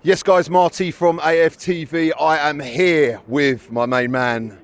Yes, guys, Marty from AFTV. I am here with my main man,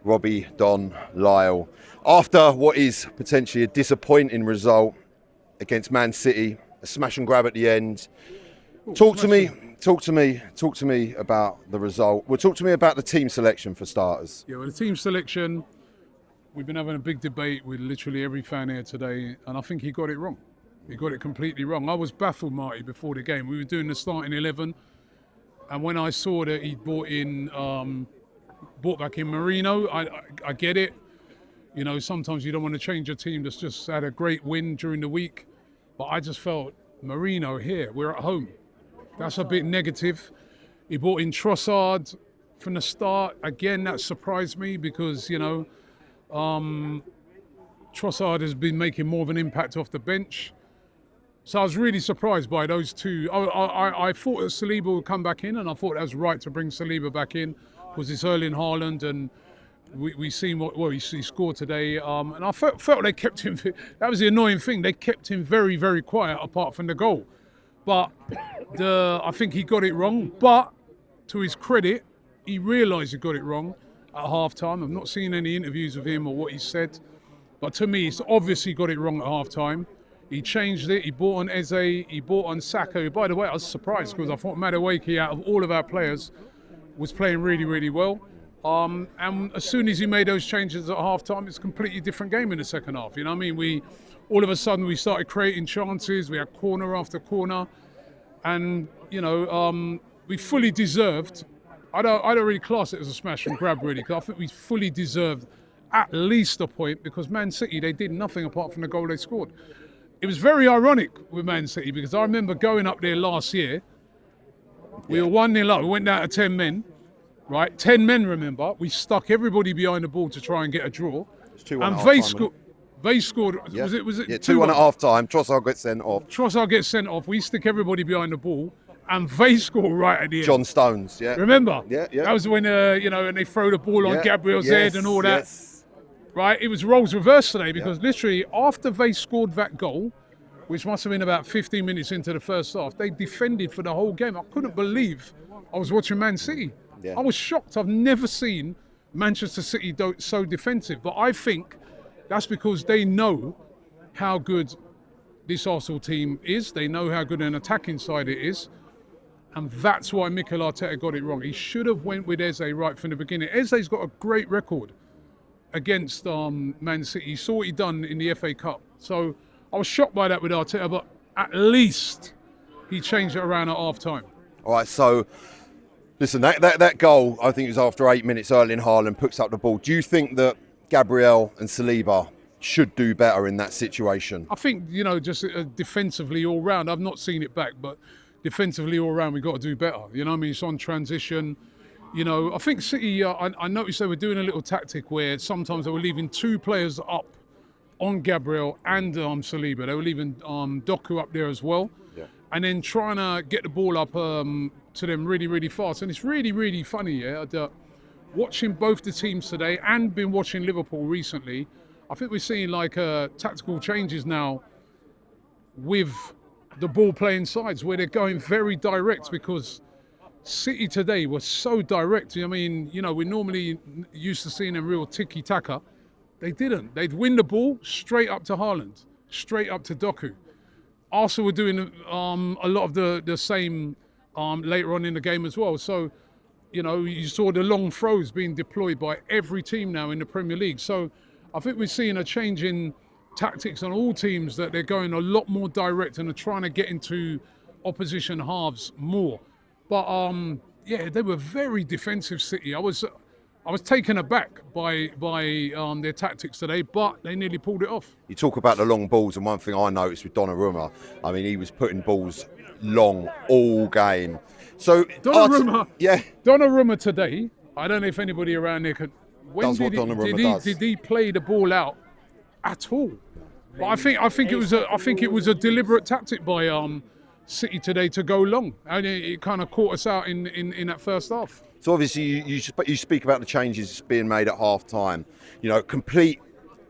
Robbie, Don, Lyle. After what is potentially a disappointing result against Man City, a smash and grab at the end. Talk to me about the result. Well, talk to me about the team selection for starters. Yeah, well, the team selection, we've been having a big debate with literally every fan here today, and I think he got it wrong. He got it completely wrong. I was baffled, Marty, before the game. We were doing the starting 11, and when I saw that he'd brought back in Marino, I get it. You know, sometimes you don't want to change a team that's just had a great win during the week, but I just felt Marino here, we're at home. That's a bit negative. He brought in Trossard from the start. Again, that surprised me because, you know, Trossard has been making more of an impact off the bench. So I was really surprised by those two. I thought that Saliba would come back in, and I thought that was right to bring Saliba back in because it's Erling Haaland, and we seen he scored today. And I felt they kept him. That was the annoying thing. They kept him very, very quiet apart from the goal. But I think he got it wrong. But to his credit, he realised he got it wrong at half-time. I've not seen any interviews of him or what he said. But to me, he's obviously got it wrong at half-time. He changed it. He brought on Eze. He brought on Saka. By the way, I was surprised because I thought Madueke, out of all of our players, was playing really, really well. And as soon as he made those changes at half-time, it's a completely different game in the second half. You know what I mean? All of a sudden, we started creating chances. We had corner after corner. And, you know, we fully deserved. I don't really class it as a smash and grab, really, because I think we fully deserved at least a point because Man City, they did nothing apart from the goal they scored. It was very ironic with Man City because I remember going up there last year. We were 1-0 up. We went down to 10 men, right? 10 men, remember. We stuck everybody behind the ball to try and get a draw. It's 2-1 and at they scored. Yeah. Was it 2-1 at half time. Trossard gets sent off. Trossard gets sent off. We stick everybody behind the ball, and they score right at the end. John Stones, yeah. Remember? Yeah. That was when you know, and they throw the ball on Gabriel's head and all that. Yes. Right? It was roles reversed today because literally after they scored that goal, which must have been about 15 minutes into the first half, they defended for the whole game. I couldn't believe I was watching Man City. Yeah. I was shocked. I've never seen Manchester City so defensive. But I think that's because they know how good this Arsenal team is. They know how good an attacking side it is. And that's why Mikel Arteta got it wrong. He should have went with Eze right from the beginning. Eze's got a great record against Man City. You saw what he done in the FA Cup. So I was shocked by that with Arteta, but at least he changed it around at half-time. All right, so listen, that goal, I think it was after 8 minutes, Erling Haaland puts up the ball. Do you think that Gabriel and Saliba should do better in that situation? I think, you know, just defensively all round. I've not seen it back, but defensively all round, we've got to do better. You know what I mean? It's on transition. You know, I think City, I noticed they were doing a little tactic where sometimes they were leaving two players up on Gabriel and Saliba. They were leaving Doku up there as well. Yeah. And then trying to get the ball up to them really, really fast. And it's really, really funny, watching both the teams today and been watching Liverpool recently, I think we're seeing like tactical changes now with the ball playing sides where they're going very direct because City today was so direct. I mean, you know, we're normally used to seeing a real tiki-taka. They didn't. They'd win the ball straight up to Haaland, straight up to Doku. Arsenal were doing a lot of the same later on in the game as well. So, you know, you saw the long throws being deployed by every team now in the Premier League. So I think we're seeing a change in tactics on all teams that they're going a lot more direct and are trying to get into opposition halves more. But they were very defensive, City. I was taken aback by their tactics today, but they nearly pulled it off. You talk about the long balls, and one thing I noticed with Donnarumma, I mean, he was putting balls long all game. So Donnarumma today, I don't know if anybody around there could. Did he play the ball out at all? But I think it was a deliberate tactic by City today to go long, and it kind of caught us out in that first half. So obviously you speak about the changes being made at half time. You know, complete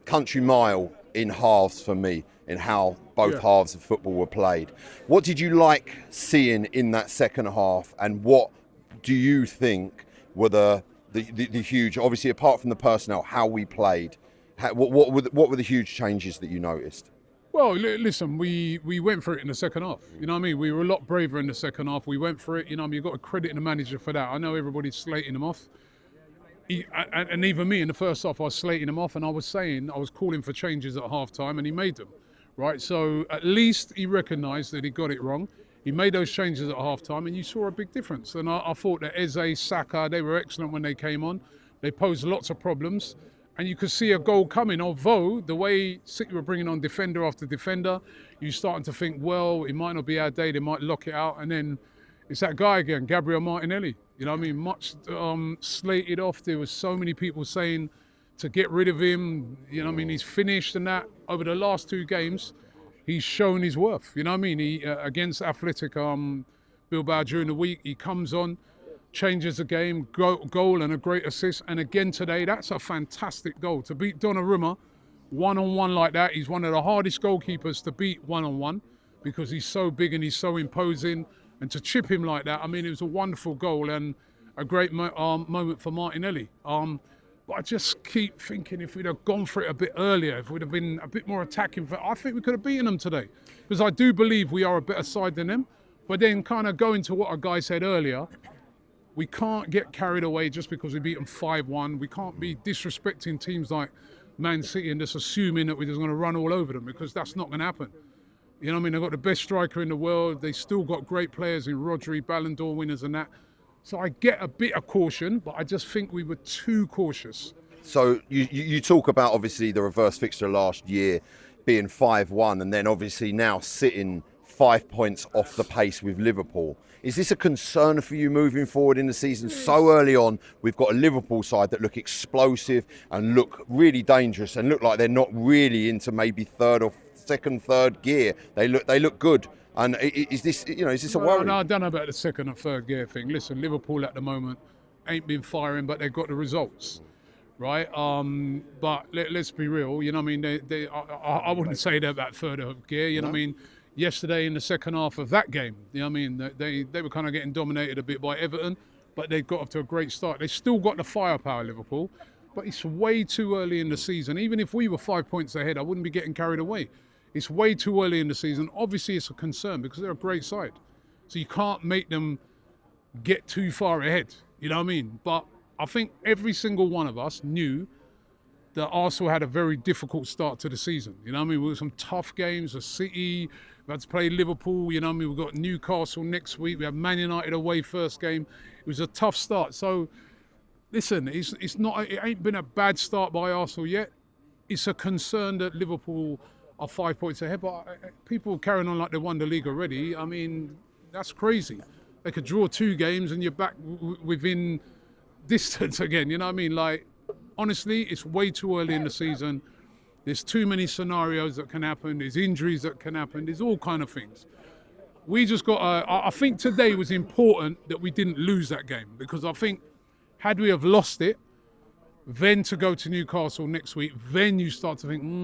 country mile in halves for me in how both halves of football were played. What did you like seeing in that second half, and what do you think were the huge, obviously apart from the personnel, how we played, what were the huge changes that you noticed? Well, listen, we went for it in the second half. You know what I mean? We were a lot braver in the second half. We went for it. You know what I mean? You've got to credit the manager for that. I know everybody's slating him off. And even me in the first half, I was slating him off, and I was calling for changes at half time, and he made them, right? So at least he recognised that he got it wrong. He made those changes at half time, and you saw a big difference. And I thought that Eze, Saka, they were excellent when they came on. They posed lots of problems, and you could see a goal coming. Although the way City were bringing on defender after defender, you're starting to think, well, it might not be our day. They might lock it out, and then it's that guy again, Gabriel Martinelli. You know what I mean? Much slated off. There was so many people saying to get rid of him. You know what I mean? He's finished and that. Over the last 2 games, he's shown his worth. You know what I mean? He against Athletic Bilbao during the week, he comes on, changes the game, goal and a great assist. And again today, that's a fantastic goal. To beat Donnarumma one-on-one like that, he's one of the hardest goalkeepers to beat one-on-one because he's so big and he's so imposing. And to chip him like that, I mean, it was a wonderful goal and a great moment for Martinelli. But I just keep thinking if we'd have gone for it a bit earlier, if we'd have been a bit more attacking, I think we could have beaten them today. Because I do believe we are a better side than them. But then kind of going to what a guy said earlier, we can't get carried away just because we beat them 5-1. We can't be disrespecting teams like Man City and just assuming that we're just going to run all over them, because that's not going to happen. You know what I mean? They've got the best striker in the world. They still got great players in Rodri, Ballon d'Or winners and that. So I get a bit of caution, but I just think we were too cautious. So you talk about obviously the reverse fixture last year being 5-1 and then obviously now sitting 5 points off the pace with Liverpool. Is this a concern for you moving forward in the season? So early on, we've got a Liverpool side that look explosive and look really dangerous and look like they're not really into maybe third gear. They look good. And is this a worry? No, I don't know about the second or third gear thing. Listen, Liverpool at the moment ain't been firing, but they've got the results, right? But let's be real. You know what I mean? I wouldn't say they're about third of gear. You know what I mean? Yesterday in the second half of that game, you know what I mean? They were kind of getting dominated a bit by Everton, but they got off to a great start. They still got the firepower, Liverpool, but it's way too early in the season. Even if we were 5 points ahead, I wouldn't be getting carried away. It's way too early in the season. Obviously, it's a concern because they're a great side. So you can't make them get too far ahead. You know what I mean? But I think every single one of us knew that Arsenal had a very difficult start to the season. You know what I mean? We had some tough games. The City, we had to play Liverpool. You know what I mean? We've got Newcastle next week. We have Man United away first game. It was a tough start. So, listen, it ain't been a bad start by Arsenal yet. It's a concern that Liverpool are 5 points ahead, but people carrying on like they won the league already. I mean, that's crazy. They could draw 2 games and you're back within distance again. You know what I mean? Like, honestly, it's way too early in the season. There's too many scenarios that can happen. There's injuries that can happen. There's all kind of things. We just got. I think today was important that we didn't lose that game, because I think had we have lost it, then to go to Newcastle next week, then you start to think, you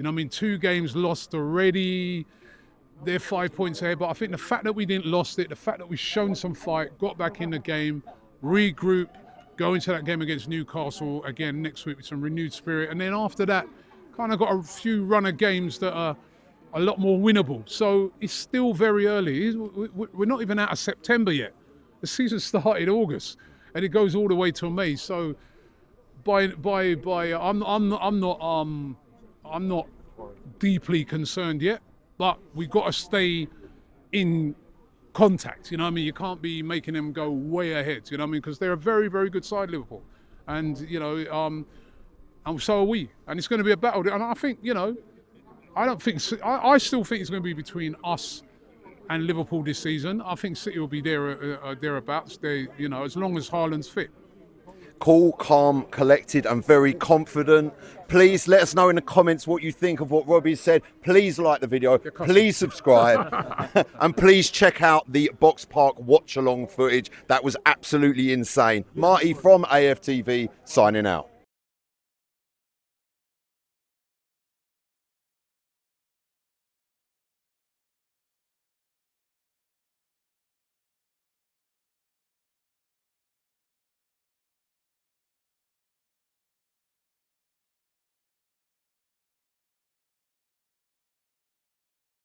know what I mean, 2 games lost already, they're 5 points ahead. But I think the fact that we didn't lost it, the fact that we've shown some fight, got back in the game, regroup, go into that game against Newcastle again next week with some renewed spirit. And then after that, kind of got a few run of games that are a lot more winnable. So it's still very early. We're not even out of September yet. The season started August and it goes all the way till May. So I'm not deeply concerned yet, but we've got to stay in contact. You know what I mean? You can't be making them go way ahead. You know what I mean? Because they're a very, very good side, Liverpool, and and so are we. And it's going to be a battle. And I think, I still think it's going to be between us and Liverpool this season. I think City will be thereabouts. As long as Haaland's fit. Cool, calm, collected and very confident. Please let us know in the comments what you think of what Robbie said. Please like the video, please subscribe and please check out the Box Park watch along footage. That was absolutely insane. Marty from AFTV signing out.